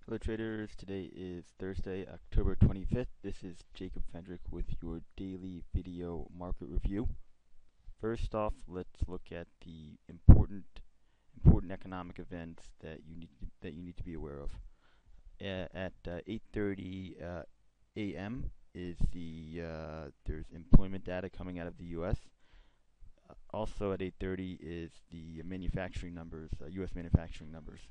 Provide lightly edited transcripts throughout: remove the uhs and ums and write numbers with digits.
Hello traders, today is Thursday, October 25th. This is Jacob Fendrick with your daily video market review. First off, let's look at the important economic events that you need to be aware of. At 8:30 a.m. is there's employment data coming out of the U.S. Also at 8:30 is the manufacturing numbers, U.S. manufacturing numbers.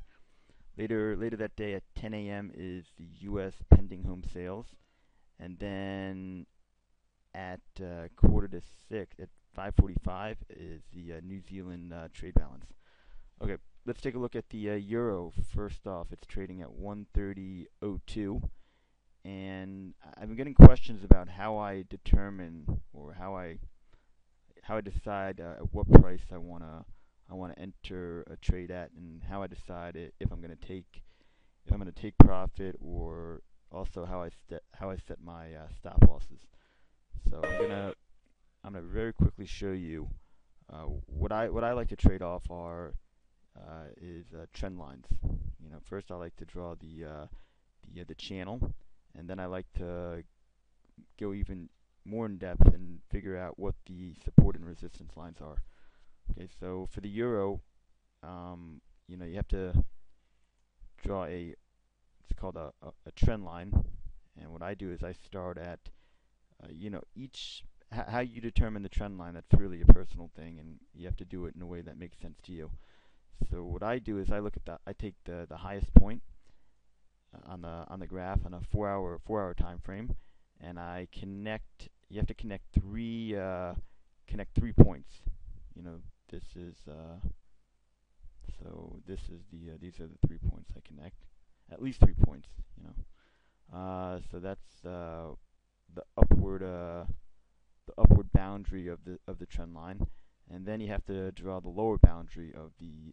Later that day at 10 a.m. is the U.S. pending home sales, and then at quarter to six, at 5:45 is the New Zealand trade balance. Okay, let's take a look at the euro. First off, it's trading at 130.02, and I've been getting questions about how I determine or how I decide at what price I wanna enter a trade at, and how I decide if I'm gonna take profit, or also how I set my stop losses. So I'm gonna very quickly show you what I like to trade off is trend lines. First I like to draw the channel, and then I like to go even more in depth and figure out what the support and resistance lines are. Okay, so for the euro, you have to draw it's called a trend line, and what I do is I start at, how you determine the trend line. That's really a personal thing, and you have to do it in a way that makes sense to you. So what I do is I take the highest point on the graph on a 4 hour time frame, and I connect. You have to connect three points. You know, this is these are the 3 points I connect. At least 3 points. So that's the upward boundary of the trend line, and then you have to draw the lower boundary of the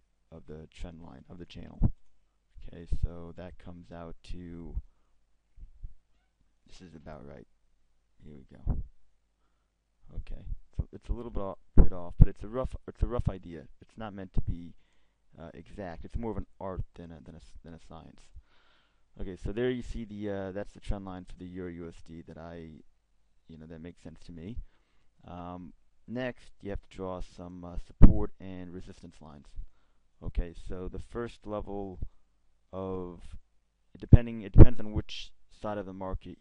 trend line of the channel. Okay, so that comes out to, this is about right. Here we go. Okay, so it's a little bit off, but it's a rough idea. It's not meant to be exact. It's more of an art than a science. Okay, so there you see that's the trend line for the EURUSD that makes sense to me. Next, you have to draw some support and resistance lines. Okay, so the first level of it depends on which side of the market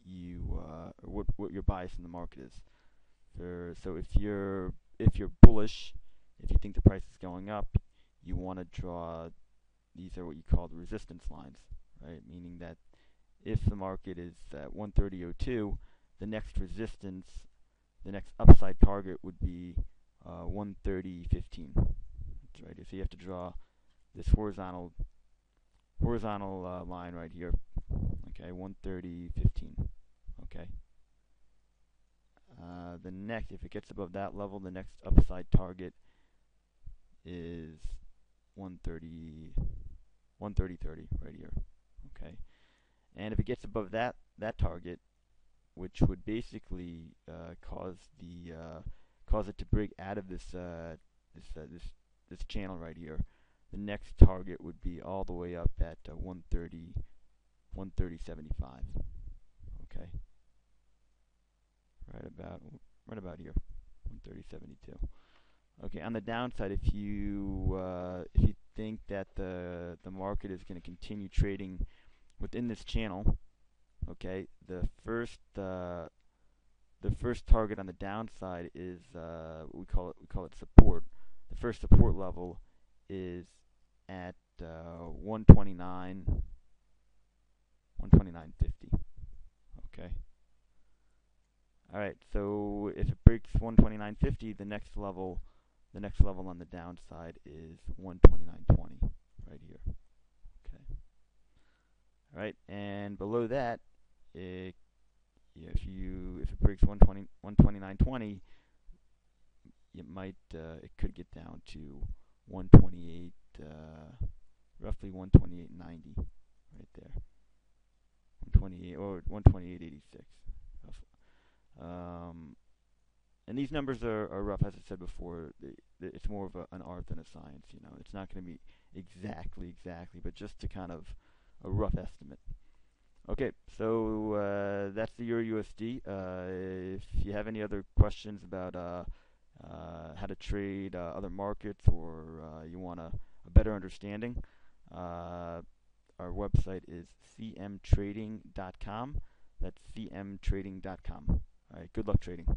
or what your bias in the market is. So if you're bullish, if you think the price is going up, you want to draw, these are what you call the resistance lines, right? Meaning that if the market is at 130.02, the next upside target would be 130.15. That's right. So you have to draw this horizontal line right here. Okay, 130.15. Okay. If it gets above that level, the next upside target is 130.30 right here. Okay, and if it gets above that target, which would basically cause it to break out of this channel right here, the next target would be all the way up at 130.75. Okay, right about here, 130.72. Okay, on the downside, if you think that the market is going to continue trading within this channel, okay, the first target on the downside is we call it support. The first support level is at 129.50. Okay. All right. So if it breaks 129.50, the next level on the downside is 129.20 right here. Okay. All right, and below that, if it breaks 129.20, it could get down to 128, roughly 128.90 right there. 128 or 128.86. And these numbers are rough, as I said before. It's more of an art than a science. It's not going to be exactly, but just to kind of a rough estimate. Okay, so that's the EURUSD. If you have any other questions about how to trade other markets, or you want a better understanding, our website is cmtrading.com. That's cmtrading.com. All right, good luck trading.